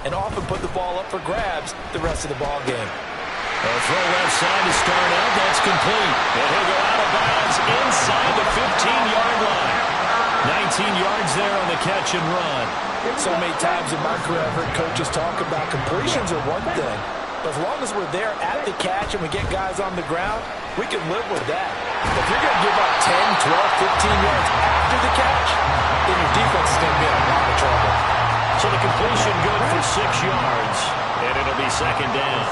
and often put the ball up for grabs the rest of the ball game. A throw left side to start out. That's complete. And he'll go out of bounds inside the 15-yard line. 19 yards there on the catch and run. So many times in my career I've heard coaches talk about completions are one thing. But as long as we're there at the catch and we get guys on the ground, we can live with that. If you're going to give up 10, 12, 15 yards after the catch, then your defense is going to be in a lot of trouble. So the completion good for 6 yards, and it'll be second down.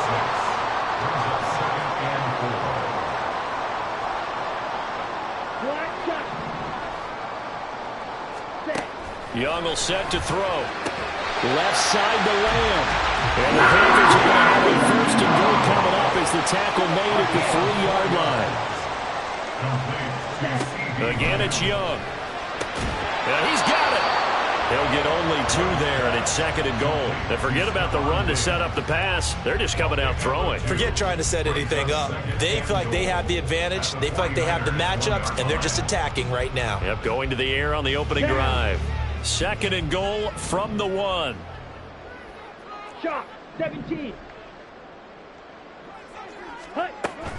Young will set to throw. Left side to Lamb. And the Panthers are going to have a first and goal coming up as the tackle made at the 3-yard line. Again, it's Young. And he's got it. They'll get only 2 there, and it's second and goal. And forget about the run to set up the pass. They're just coming out throwing. Forget trying to set anything up. They feel like they have the advantage. They feel like they have the matchups, and they're just attacking right now. Yep, going to the air on the opening drive. Second and goal from the 1. Shot, 17.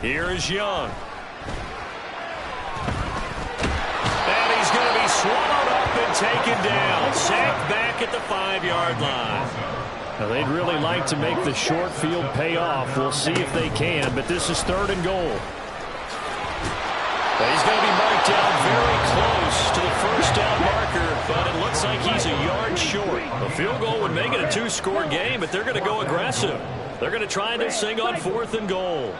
Here is Young. And he's going to be swallowed up and taken down. Sacked back at the 5-yard line. Now, they'd really like to make the short field pay off. We'll see if they can, but this is third and goal. He's going to be marked down very close to the first down marker, but it looks like he's a yard short. A field goal would make it a 2-score game, but they're going to go aggressive. They're going to try this thing on 4th and goal.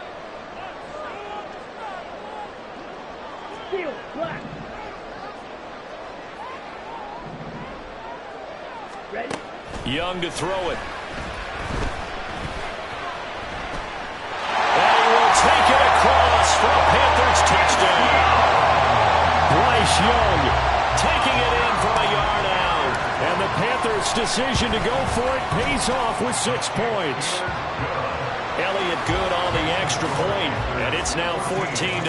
Young to throw it. And he will take it across for a Panthers touchdown. Bryce Young taking it in from a yard out. And the Panthers' decision to go for it pays off with 6 points. Elliott good on the extra point, and it's now 14-0.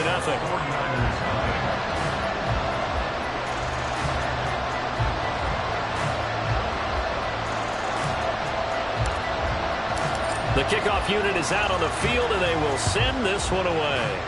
The kickoff unit is out on the field, and they will send this one away.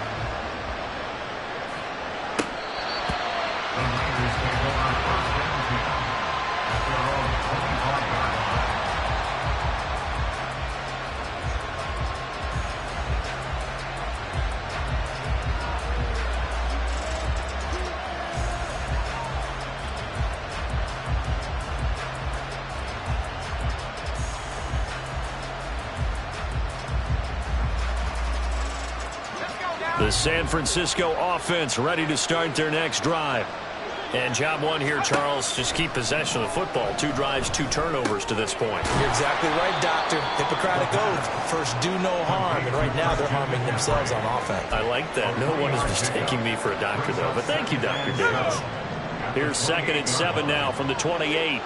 The San Francisco offense ready to start their next drive. And job one here, Charles, just keep possession of the football. 2 drives, 2 turnovers to this point. You're exactly right, Doctor. Hippocratic oath. First, do no harm. And right now, they're harming themselves on offense. I like that. No one is mistaking me for a doctor, though. But thank you, Dr. Davis. Here's 2nd and 7 now from the 28.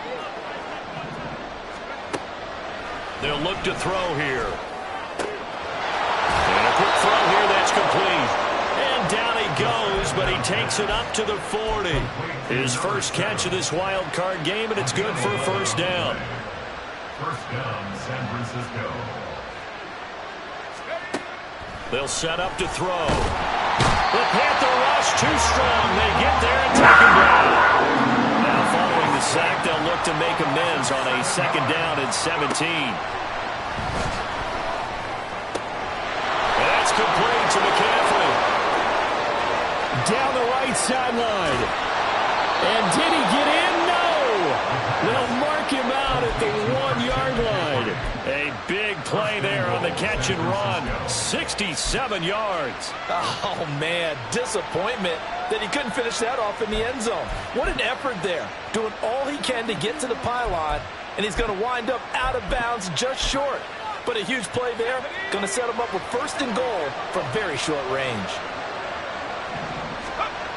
They'll look to throw here. And a quick throw here that's complete. And down he goes, but he takes it up to the 40. His first catch of this wild card game, and it's good for a first down. First down, San Francisco. They'll set up to throw. The Panther rush too strong. They get there and take him down. Now following the sack, they'll look to make amends on a 2nd down and 17. That's complete to McCaffrey. Down the right sideline. And did he get in? No. They'll mark him out at the 1-yard line. A big play there on the catch and run. 67 yards. Oh, man, disappointment that he couldn't finish that off in the end zone. What an effort there. Doing all he can to get to the pylon, and he's going to wind up out of bounds just short. But a huge play there, going to set him up with 1st and goal from very short range.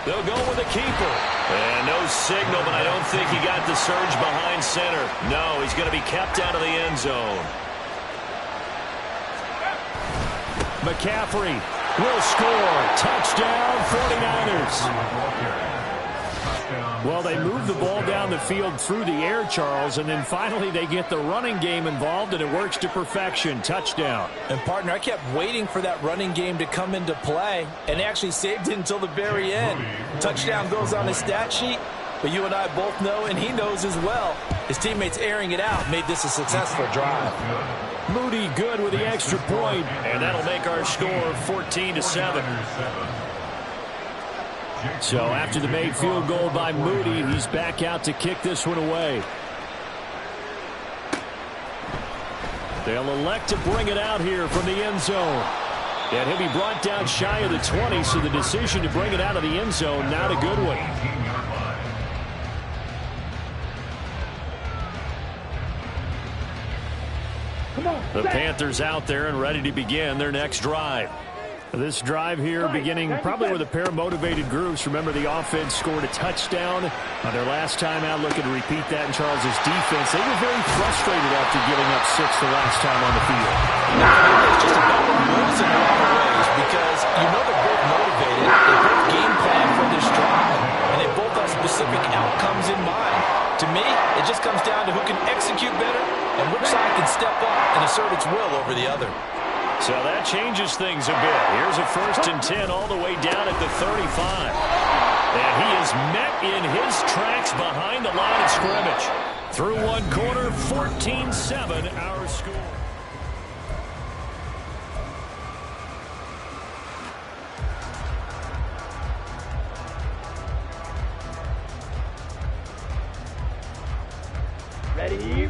They'll go with a keeper. And no signal, but I don't think he got the surge behind center. No, he's going to be kept out of the end zone. McCaffrey will score. Touchdown, 49ers. Well, they moved the ball down down the field through the air, Charles, and then finally they get the running game involved, and it works to perfection. Touchdown. And, partner, I kept waiting for that running game to come into play, and actually saved it until the very end. Touchdown goes on his stat sheet, but you and I both know, and he knows as well, his teammates airing it out made this a successful drive. Moody good with the extra point, and that'll make our score 14-7. So after the made field goal by Moody, he's back out to kick this one away. They'll elect to bring it out here from the end zone. And he'll be brought down shy of the 20, so the decision to bring it out of the end zone, not a good one. The Panthers out there and ready to begin their next drive. This drive here beginning probably with a pair of motivated groups. Remember, the offense scored a touchdown on their last time out. Looking to repeat that in Charles's defense. They were very frustrated after giving up 6 the last time on the field. It's just about the rules in a lot of ways because you know they're both motivated. They both game plan for this drive, and they both have specific outcomes in mind. To me, it just comes down to who can execute better and which side can step up and assert its will over the other. So that changes things a bit. Here's a 1st and 10 all the way down at the 35. And he is met in his tracks behind the line of scrimmage. Through one quarter, 14-7 our score.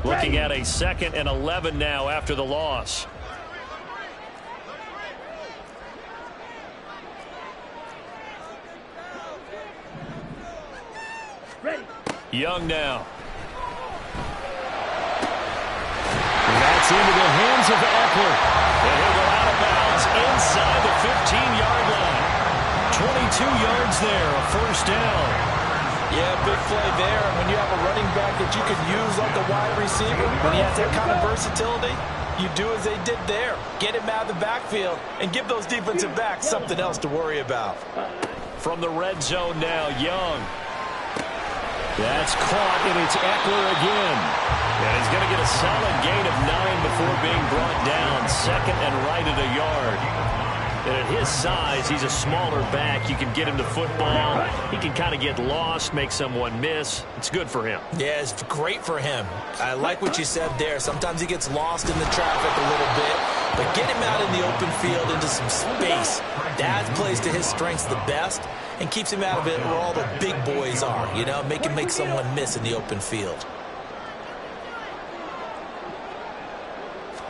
Looking at a 2nd and 11 now after the loss. Young now. That's into the hands of Eckler. And he'll go out of bounds inside the 15-yard line. 22 yards there, a 1st down. Yeah, big play there. And when you have a running back that you could use like a wide receiver, when he has that kind of versatility, you do as they did there. Get him out of the backfield and give those defensive backs something else to worry about. From the red zone now, Young. That's caught, and it's Eckler again. And he's going to get a solid gain of 9 before being brought down. 2nd and right at a yard. And at his size, he's a smaller back. You can get him the football. He can kind of get lost, make someone miss. It's good for him. Yeah, it's great for him. I like what you said there. Sometimes he gets lost in the traffic a little bit. But get him out in the open field into some space. That plays to his strengths the best and keeps him out of it where all the big boys are. You know, make him make someone miss in the open field.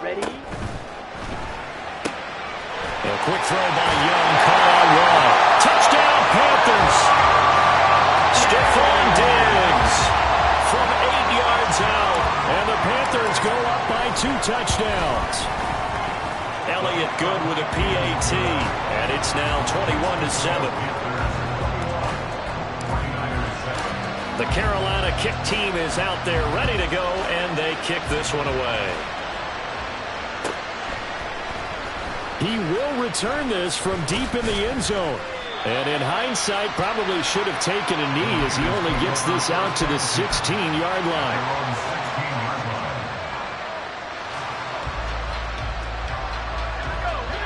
Ready? A quick throw by Young, caught on one. Touchdown, Panthers. Stephon Diggs from 8 yards out. And the Panthers go up by 2 touchdowns. Elliott good with a PAT. And it's now 21-7. The Carolina kick team is out there ready to go, and they kick this one away. He will return this from deep in the end zone. And in hindsight, probably should have taken a knee as he only gets this out to the 16-yard line.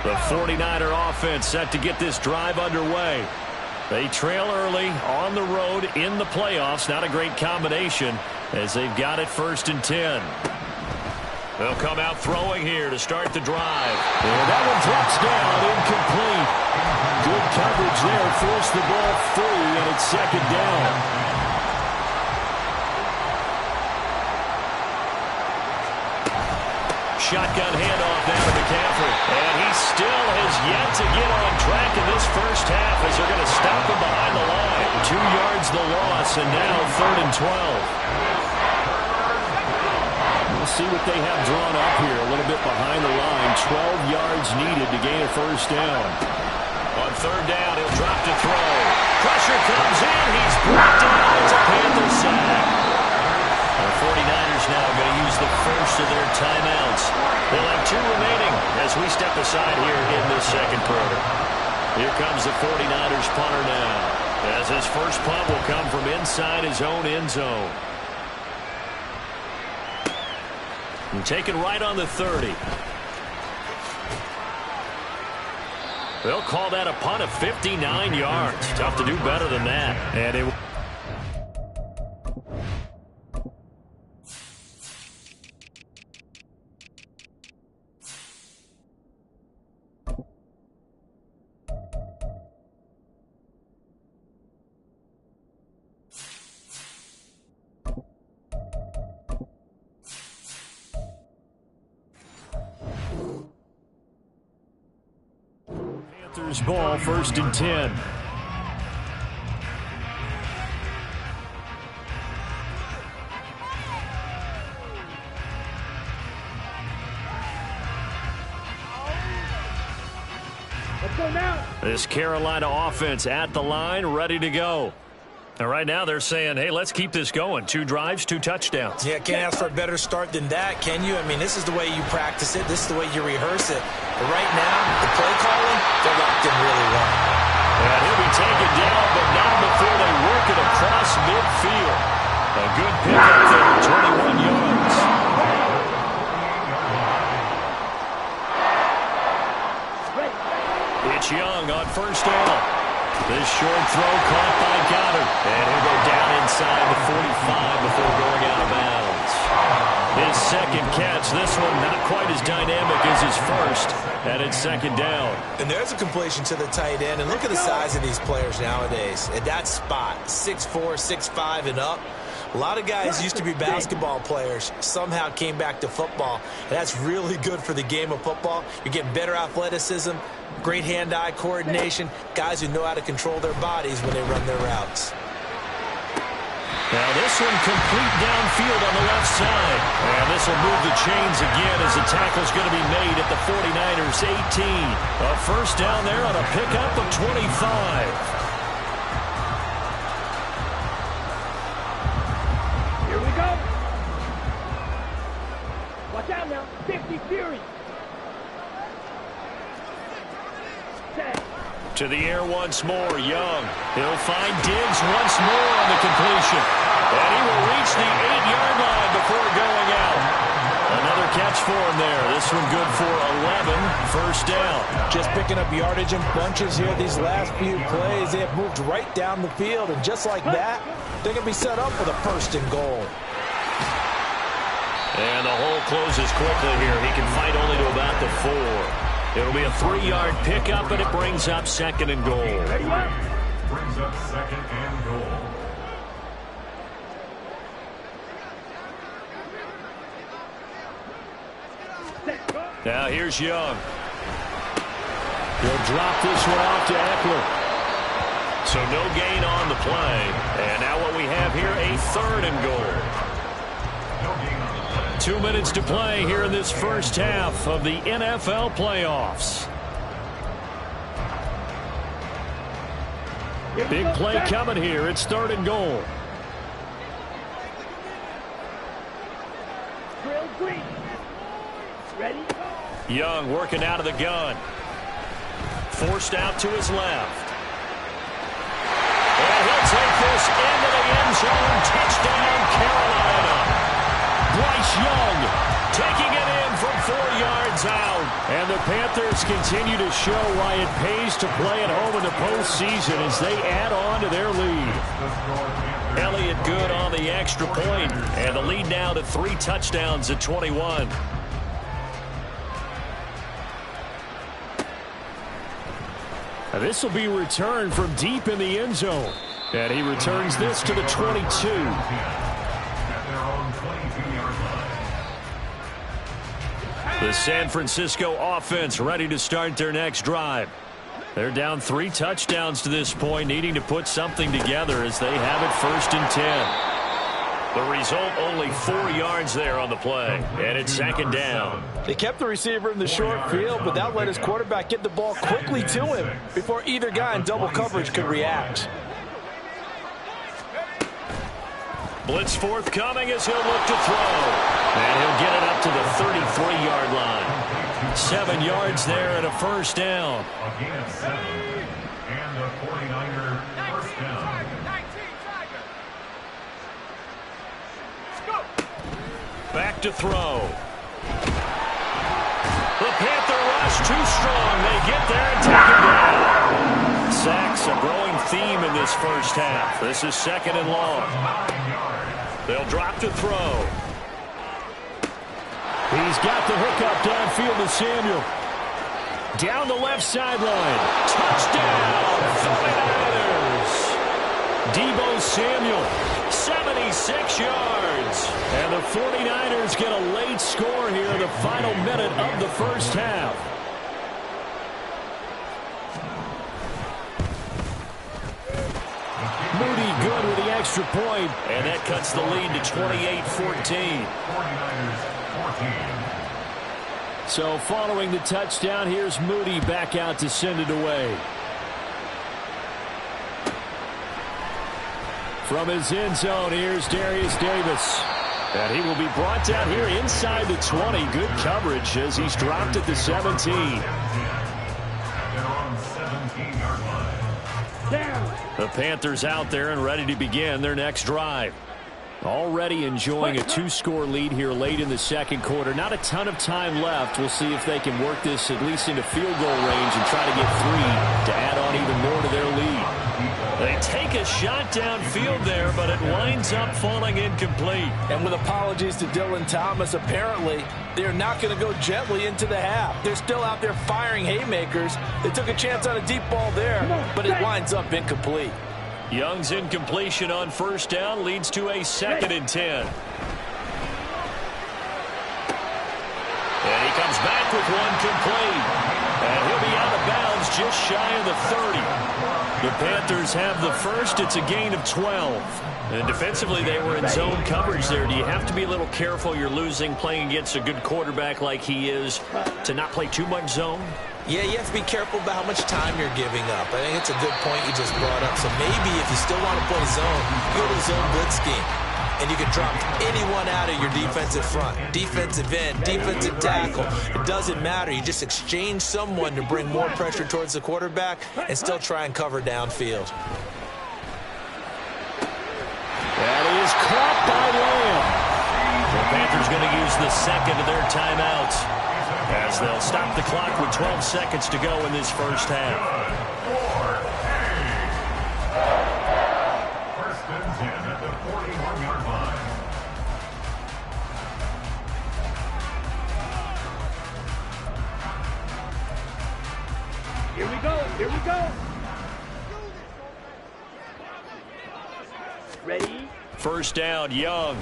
The 49er offense set to get this drive underway. They trail early on the road in the playoffs. Not a great combination as they've got it 1st and 10. They'll come out throwing here to start the drive. And that one drops down, incomplete. Good coverage there, forced the ball free, and it's 2nd down. Shotgun handoff now to McCaffrey. And he still has yet to get on track in this first half as they're going to stop him behind the line. 2 yards the loss, and now 3rd and 12. We'll see what they have drawn up here. A little bit behind the line. 12 yards needed to gain a 1st down. On 3rd down, he'll drop to throw. Pressure comes in. He's brought down. It's a Panther sack. The 49ers now going to use the first of their timeouts. They'll have 2 remaining as we step aside here in this 2nd quarter. Here comes the 49ers punter now. as his first punt will come from inside his own end zone. And taken right on the 30. They'll call that a punt of 59 yards. Tough to do better than that. And it Panthers ball, 1st and 10. Let's go now. This Carolina offense at the line, ready to go. And right now they're saying, hey, let's keep this going. 2 drives, 2 touchdowns. Yeah, can't ask for a better start than that, can you? I mean, this is the way you practice it. This is the way you rehearse it. But right now, the play calling, they're locked in really well. And he'll be taken down, but not before they work it across midfield. A good pickup there, 21 yards. It's Young on 1st down. This short throw caught by Goddard. And he'll go down inside the 45 before going out of bounds. His second catch, this one not quite as dynamic as his first. And it's 2nd down. And there's a completion to the tight end. And look at the size of these players nowadays. At that spot, 6'4", 6'5", and up. A lot of guys used to be basketball players, somehow came back to football. And that's really good for the game of football. You're getting better athleticism, great hand-eye coordination, guys who know how to control their bodies when they run their routes. Now this one complete downfield on the left side. And this will move the chains again as the tackle's going to be made at the 49ers 18. A 1st down there on a pickup of 25. Watch out now. 50 Fury. To the air once more, Young. He'll find Diggs once more on the completion. And he will reach the 8-yard line before going out. Another catch for him there. This one good for 11. 1st down. Just picking up yardage in bunches here these last few plays. They have moved right down the field. And just like that, they're going to be set up with a 1st and goal. And the hole closes quickly here. He can fight only to about the 4. It'll be a 3-yard pickup, and it brings up 2nd and goal. Brings up 2nd and goal. Now here's Young. He'll drop this one off to Eckler. So no gain on the play. And now what we have here, a 3rd and goal. 2 minutes to play here in this first half of the NFL playoffs. Big play coming here. It's 3rd and goal. Ready? Young working out of the gun. Forced out to his left. And he'll take this into the end zone. Touchdown, Carolina. Bryce Young taking it in from 4 yards out. And the Panthers continue to show why it pays to play at home in the postseason as they add on to their lead. Elliott good on the extra point, and the lead now to 3 touchdowns at 21. Now this will be returned from deep in the end zone. And he returns this to the 22. The San Francisco offense ready to start their next drive. They're down 3 touchdowns to this point, needing to put something together as they have it 1st and 10. The result, only 4 yards there on the play, and it's 2nd down. They kept the receiver in the short field, but that let his quarterback get the ball quickly to him before either guy in double coverage could react. Blitz forthcoming as he'll look to throw. And he'll get it up to the 33-yard line. 7 yards there and a 1st down. Again, 7 and And the 49er first down. Back to throw. The Panther rush too strong. They get there and take him down. Sacks a growing theme in this first half. This is 2nd and long. They'll drop to throw. He's got the hookup downfield to Samuel. Down the left sideline. Touchdown, 49ers. Deebo Samuel, 76 yards. And the 49ers get a late score here in the final minute of the first half. Moody good with the extra point. And that cuts the lead to 28-14. 49ers 14. So following the touchdown, here's Moody back out to send it away. From his end zone, here's Darius Davis. And he will be brought down here inside the 20. Good coverage as he's dropped at the 17. They're on 17-yard line. The Panthers out there and ready to begin their next drive. Already enjoying a 2-score lead here late in the second quarter. Not a ton of time left. We'll see if they can work this at least into field goal range and try to get 3 to add on even more to their lead. They take a shot downfield there, but it winds up falling incomplete. And with apologies to Dylan Thomas, apparently they're not going to go gently into the half. They're still out there firing haymakers. They took a chance on a deep ball there, but it winds up incomplete. Young's incompletion on first down leads to a 2nd and 10. And he comes back with one complete. And he'll be out of bounds just shy of the 30. The Panthers have the first. It's a gain of 12. And defensively, they were in zone coverage there. Do you have to be a little careful? You're losing playing against a good quarterback like he is to not play too much zone? Yeah, you have to be careful about how much time you're giving up. I think it's a good point you just brought up. So maybe if you still want to play zone, go to zone blitz scheme. And you can drop anyone out of your defensive front. Defensive end, defensive tackle. It doesn't matter. You just exchange someone to bring more pressure towards the quarterback and still try and cover downfield. That is caught by Lamb. The Panthers going to use the second of their timeouts as they'll stop the clock with 12 seconds to go in this first half. First and 10 at the 41-yard line. Here we go. Here we go. Ready? First down, Young.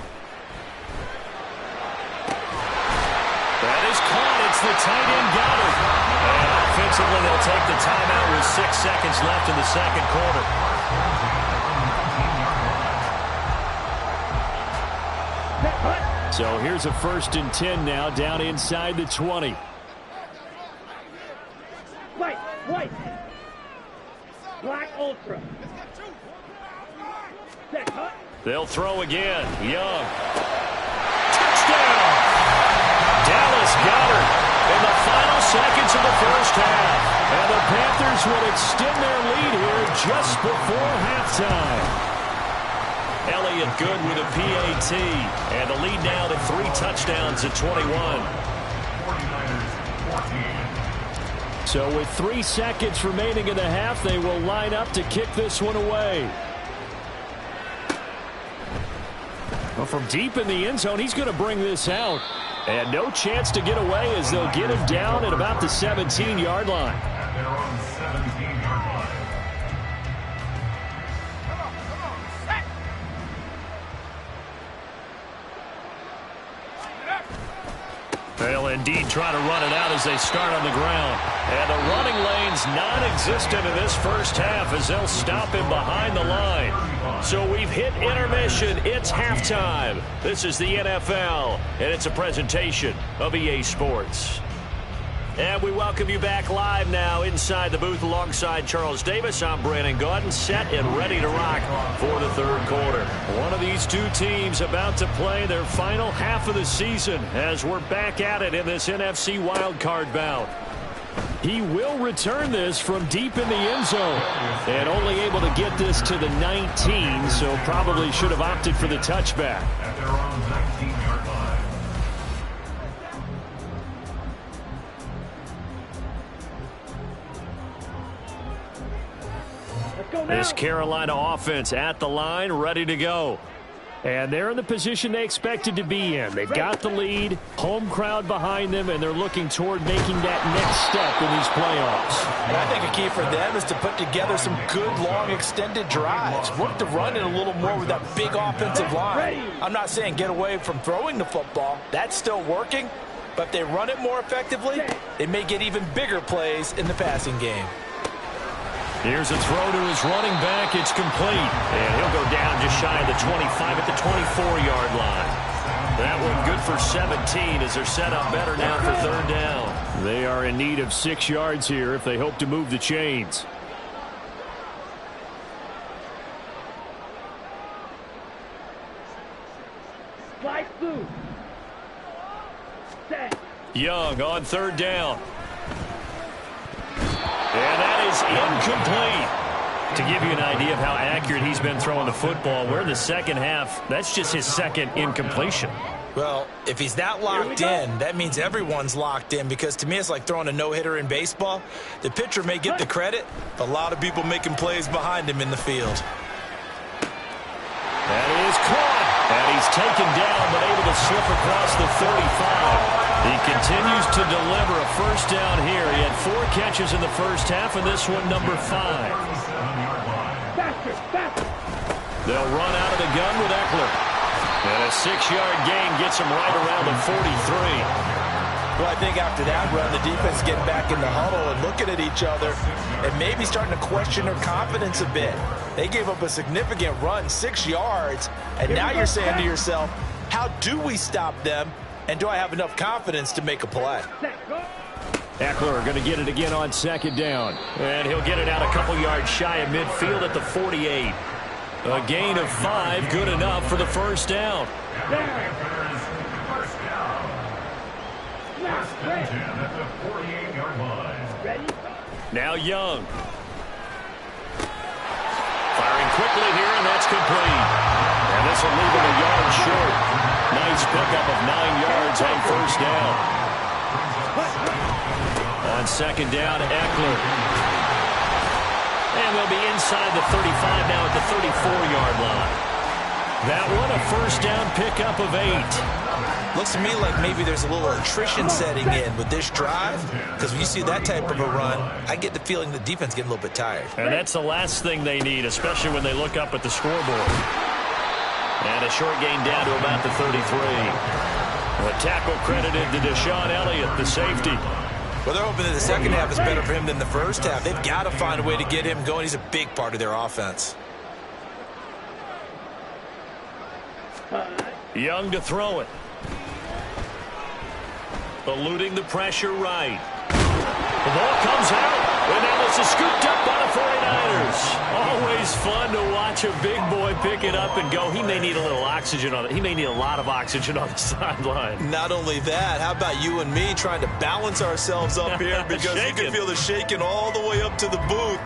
That is caught. It's the tight end Goddard. And offensively, they'll take the timeout with 6 seconds left in the second quarter. So here's a 1st and 10 now down inside the 20. White. Black Ultra. Set, cut. They'll throw again. Young. Touchdown! Dallas Goedert in the final seconds of the first half. And the Panthers would extend their lead here just before halftime. Elliott good with a PAT. And the lead now to 3 touchdowns at 21. 49ers 14. So with 3 seconds remaining in the half, they will line up to kick this one away. Well, from deep in the end zone, he's going to bring this out. And no chance to get away as they'll get him down at about the 17-yard line. And they're on 17-yard line. They'll indeed try to run it out as they start on the ground. And the running lane's non-existent in this first half as they'll stop him behind the line. So we've hit intermission. It's halftime. This is the NFL, and it's a presentation of EA Sports. And we welcome you back live now inside the booth alongside Charles Davis. I'm Brandon Gaudin, set and ready to rock for the third quarter. One of these two teams about to play their final half of the season as we're back at it in this NFC wildcard bout. He will return this from deep in the end zone. And only able to get this to the 19, so probably should have opted for the touchback. At their own 19-yard line. Let's go now. This Carolina offense at the line, ready to go. And they're in the position they expected to be in. They've got the lead, home crowd behind them, and they're looking toward making that next step in these playoffs. And I think a key for them is to put together some good, long, extended drives. Work the run in a little more with that big offensive line. I'm not saying get away from throwing the football. That's still working. But if they run it more effectively, they may get even bigger plays in the passing game. Here's a throw to his running back. It's complete. And he'll go down just shy of the 25 at the 24-yard line. That one good for 17 as they're set up better now for third down. They are in need of 6 yards here if they hope to move the chains. Slide through. Set. Young on third down. And that is incomplete. To give you an idea of how accurate he's been throwing the football, we're in the second half. That's just his second incompletion. Well, if he's that locked in, that means everyone's locked in, because to me it's like throwing a no-hitter in baseball. The pitcher may get the credit, but a lot of people making plays behind him in the field. That is caught. And he's taken down, but able to slip across the 35. He continues to deliver a first down here. He had 4 catches in the first half, and this one number 5. Faster, faster. They'll run out of the gun with Eckler. And a 6-yard gain gets him right around the 43. Well, I think after that run, the defense getting back in the huddle and looking at each other and maybe starting to question their confidence a bit. They gave up a significant run, 6 yards, and now you're saying to yourself, how do we stop them, and do I have enough confidence to make a play? Eckler going to get it again on second down. And he'll get it out a couple yards shy of midfield at the 48. A gain of 5, good enough for the first down. First and 10 at the 48-yard line. Ready? Now Young. Firing quickly here, and that's complete. And this will leave him a yard short. Nice pickup of 9 yards on first down. On second down, Eckler. And they'll be inside the 35 now at the 34-yard line. That one, a first down pickup of 8. Looks to me like maybe there's a little attrition setting in with this drive, because when you see that type of a run, I get the feeling the defense getting a little bit tired. And that's the last thing they need, especially when they look up at the scoreboard. And a short gain down to about the 33. A tackle credited to Deshaun Elliott, the safety. Well, they're hoping that the second half is better for him than the first half. They've got to find a way to get him going. He's a big part of their offense. Young to throw it. Eluding the pressure right. The ball comes out, and now this is scooped up by the 49ers. Always fun to watch a big boy pick it up and go. He may need a little oxygen on it. He may need a lot of oxygen on the sideline. Not only that, how about you and me trying to balance ourselves up here, because you can feel the shaking all the way up to the booth.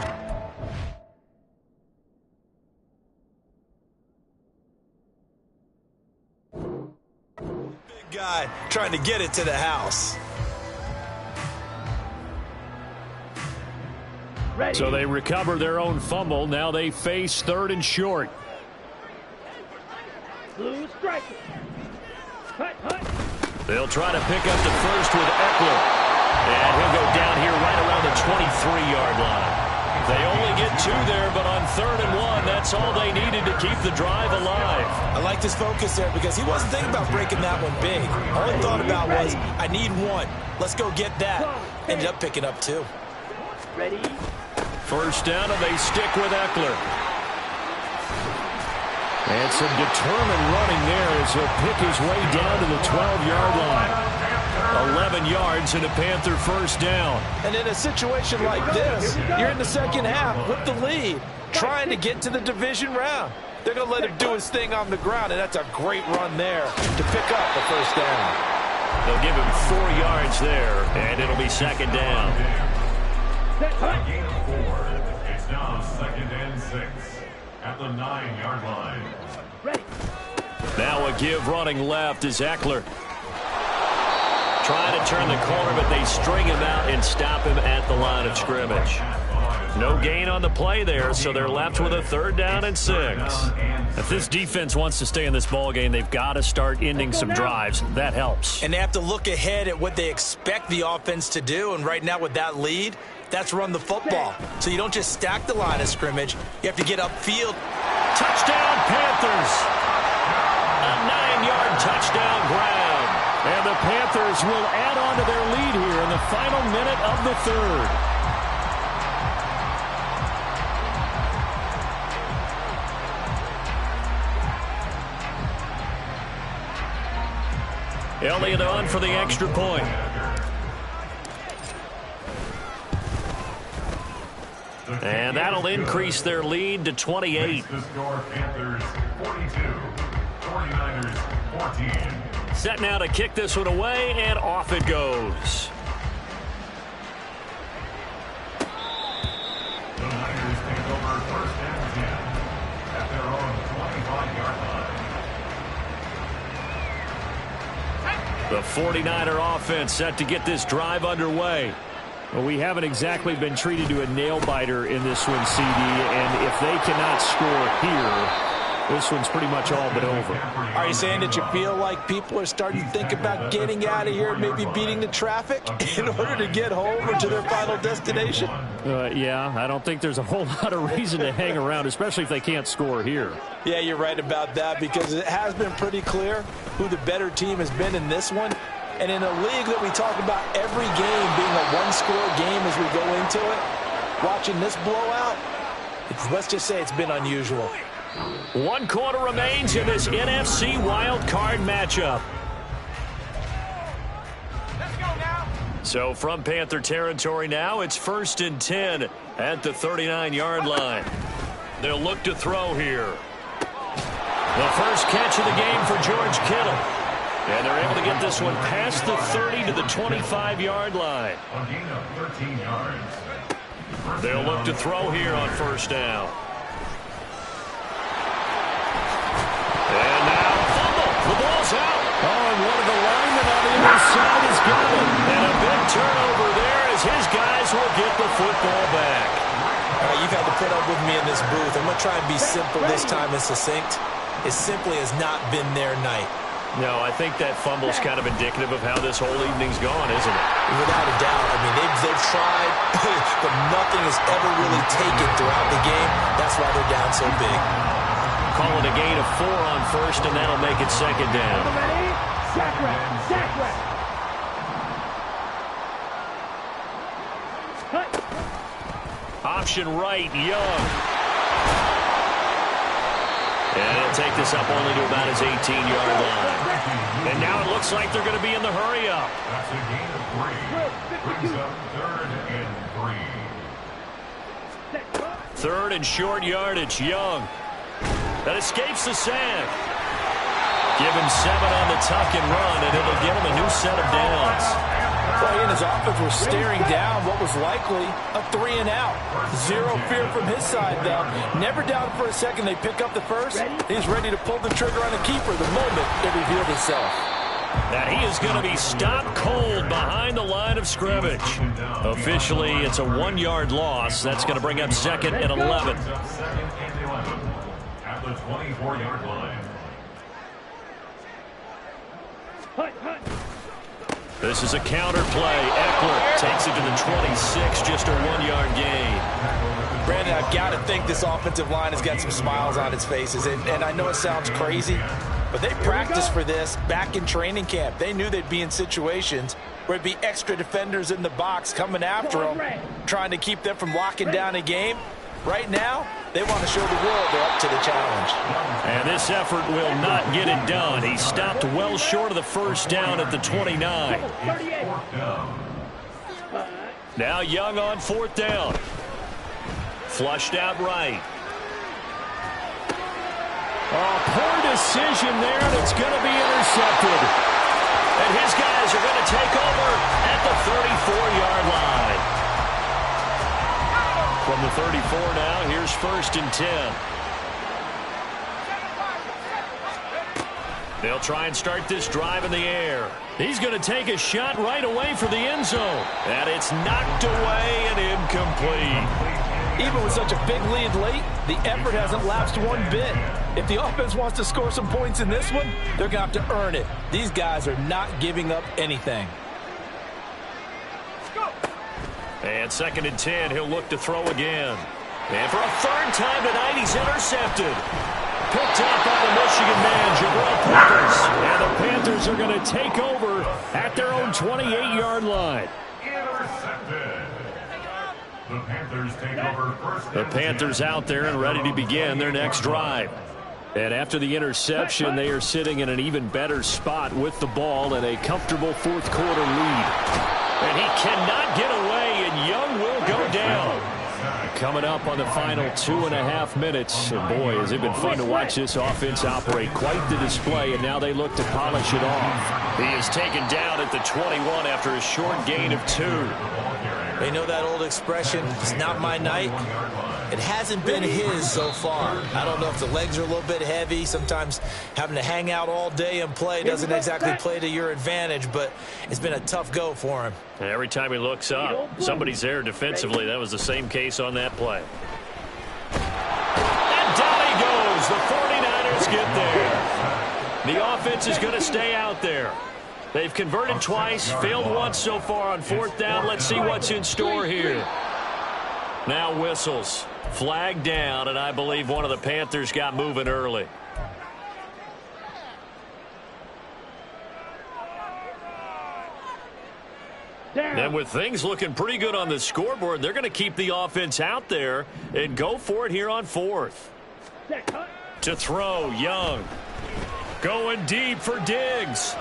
Big guy trying to get it to the house. Ready. So they recover their own fumble. Now they face third and short. Blue striker. Hut, hut. They'll try to pick up the first with Eckler. And he'll go down here right around the 23-yard line. They only get 2 there, but on 3rd and 1, that's all they needed to keep the drive alive. I like his focus there, because he wasn't thinking about breaking that one big. All he thought about was, I need 1. Let's go get that. Ended up picking up 2. Ready? First down, and they stick with Eckler. And some determined running there as he'll pick his way down to the 12-yard line. 11 yards and a Panther first down. And in a situation like this, you're in the second half with the lead, trying to get to the division round. They're going to let him do his thing on the ground, and that's a great run there to pick up the first down. They'll give him 4 yards there, and it'll be second down. Gain of 4. It's now 2nd and 6 at the 9-yard line. Now a give running left is Eckler. Trying to turn the corner, but they string him out and stop him at the line of scrimmage. No gain on the play there, so they're left with a 3rd down and 6. If this defense wants to stay in this ballgame, they've got to start ending some drives. That helps. And they have to look ahead at what they expect the offense to do. And right now with that lead, that's run the football. So you don't just stack the line of scrimmage. You have to get upfield. Touchdown, Panthers. A 9-yard touchdown grab. And the Panthers will add on to their lead here in the final minute of the 3rd. Elliott on for the extra point. And that'll increase their lead to 28. The score, Panthers 42, 49ers 14. Set now to kick this one away, and off it goes. The Niners take over 1st and 10 at their own 25-yard line. The 49er offense set to get this drive underway. Well, we haven't exactly been treated to a nail-biter in this one, CD, and if they cannot score here, this one's pretty much all but over. Are you saying that you feel like people are starting to think about getting out of here, maybe beating the traffic in order to get home or to their final destination? Yeah, I don't think there's a whole lot of reason to hang around, especially if they can't score here. Yeah, you're right about that, because it has been pretty clear who the better team has been in this one. And in a league that we talk about every game being a one-score game as we go into it, watching this blowout, let's just say it's been unusual. 1 quarter remains in this NFC wild card matchup. Let's go now. So from Panther territory now, it's 1st and 10 at the 39-yard line. They'll look to throw here. The first catch of the game for George Kittle. And they're able to get this one past the 30 to the 25-yard line. A gain of 13 yards. They'll look to throw here on 1st down. And now a fumble. The ball's out. Oh, and one of the linemen on the other side has got it. And a big turnover there as his guys will get the football back. You've had to put up with me in this booth. I'm going to try and be simple this time and succinct. It simply has not been their night. No, I think that fumble's kind of indicative of how this whole evening's gone, isn't it? Without a doubt. I mean, they've tried, but nothing has ever really taken throughout the game. That's why they're down so big. Call it a gain of 4 on 1st, and that'll make it 2nd down. Ready? Sack rep. Sack rep. Option right, Young. And he'll take this up only to about his 18-yard line. And now it looks like they're going to be in the hurry-up. That's a gain of 3. Brings up 3rd and 3. 3rd and short yardage, Young. That escapes the sack. Give him 7 on the tuck and run, and it'll get him a new set of downs. Well, he and his offense were staring down what was likely a 3-and-out. Zero fear from his side, though. Never doubted for a second they pick up the first. He's ready to pull the trigger on a keeper the moment it revealed itself. Now he is going to be stopped cold behind the line of scrimmage. Officially, it's a 1-yard loss. That's going to bring up 2nd and 11. Brings up 2nd and 11 at the 24-yard line. This is a counter play. Eckler takes it to the 26, just a 1-yard gain. Brandon, I've got to think this offensive line has got some smiles on its faces. And I know it sounds crazy, but they practiced for this back in training camp. They knew they'd be in situations where it'd be extra defenders in the box coming after them, trying to keep them from locking down a game. Right now, they want to show the world they're up to the challenge. And this effort will not get it done. He stopped well short of the 1st down at the 29. Now Young on 4th down. Flushed out right. Oh, poor decision there, and it's going to be intercepted. And his guys are going to take over at the 34-yard line. 34 now. Here's 1st and 10. They'll try and start this drive in the air. He's going to take a shot right away for the end zone. And it's knocked away and incomplete. Even with such a big lead late, the effort hasn't lapsed one bit. If the offense wants to score some points in this one, they're going to have to earn it. These guys are not giving up anything. And 2nd and 10, he'll look to throw again. And for a 3rd time tonight, he's intercepted. Picked up by the Michigan man, Jabril Peppers. And the Panthers are going to take over at their own 28-yard line. Intercepted. The Panthers take over first. The Panthers out there and ready to begin their next drive. And after the interception, they are sitting in an even better spot with the ball and a comfortable 4th quarter lead. And he cannot get away, and Young will go down. Coming up on the final 2.5 minutes. And boy, has it been fun to watch this offense operate. Quite the display, and now they look to polish it off. He is taken down at the 21 after a short gain of 2. They know that old expression, it's not my night. It hasn't been his so far. I don't know if the legs are a little bit heavy. Sometimes having to hang out all day and play doesn't exactly play to your advantage, but it's been a tough go for him. And every time he looks up, somebody's there defensively. That was the same case on that play. And down he goes. The 49ers get there. The offense is going to stay out there. They've converted twice, failed once so far on 4th down. Let's see what's in store here. Now whistles. Flag down, and I believe one of the Panthers got moving early. And with things looking pretty good on the scoreboard, they're going to keep the offense out there and go for it here on 4th. To throw, Young. Going deep for Diggs.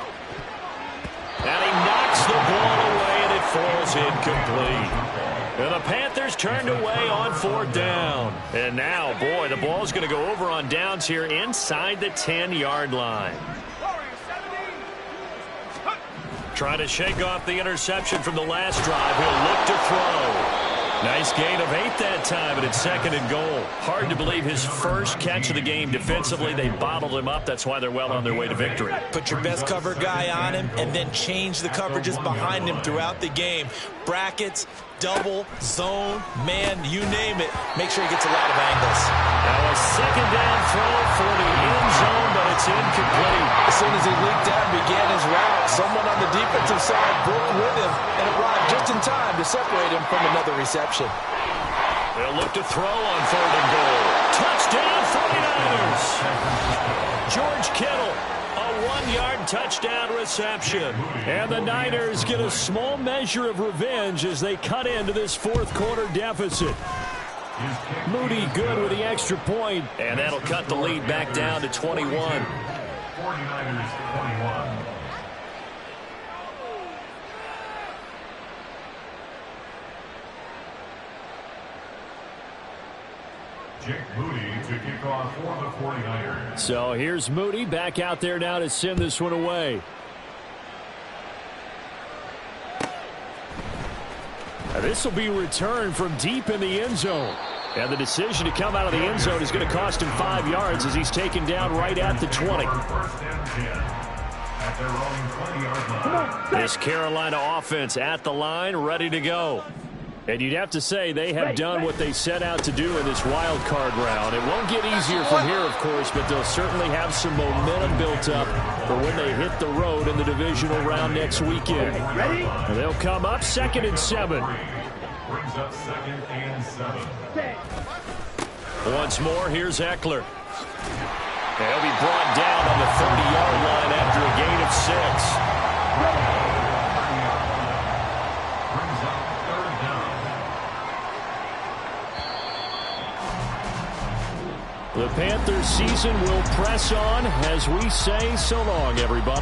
And he knocks the ball away, and it falls incomplete. And the Panthers turned away on 4th down. And now, boy, the ball's going to go over on downs here inside the 10-yard line. Trying to shake off the interception from the last drive. He'll look to throw. Nice gain of 8 that time, and it's 2nd and goal. Hard to believe his first catch of the game defensively. They bottled him up. That's why they're well on their way to victory. Put your best cover guy on him and then change the coverages behind him throughout the game. Brackets, double, zone, man, you name it. Make sure he gets a lot of angles. Now a 2nd down throw for the end zone, but it's incomplete. As soon as he leaked out and began his route, someone on the defensive side broke with him and arrived just in time to separate him from another reception. They'll look to throw on 3rd and goal. Touchdown 49ers. George Kittle, a 1-yard touchdown reception. And the Niners get a small measure of revenge as they cut into this 4th quarter deficit. Moody good with the extra point, and that'll cut the lead back down to 21. 49ers 21. Jake Moody to kick off for the 49ers. So here's Moody back out there now to send this one away. This will be returned from deep in the end zone. And the decision to come out of the end zone is going to cost him 5 yards as he's taken down right at the 20. This Carolina offense at the line, ready to go. And you'd have to say they have done what they set out to do in this wild card round. It won't get easier from here, of course, but they'll certainly have some momentum built up for when they hit the road in the divisional round next weekend. And they'll come up 2nd and 7. Brings up 2nd and 7. Once more, here's Eckler. They'll be brought down on the 30-yard line after a gain of 6. The Panthers season will press on as we say so long, everybody.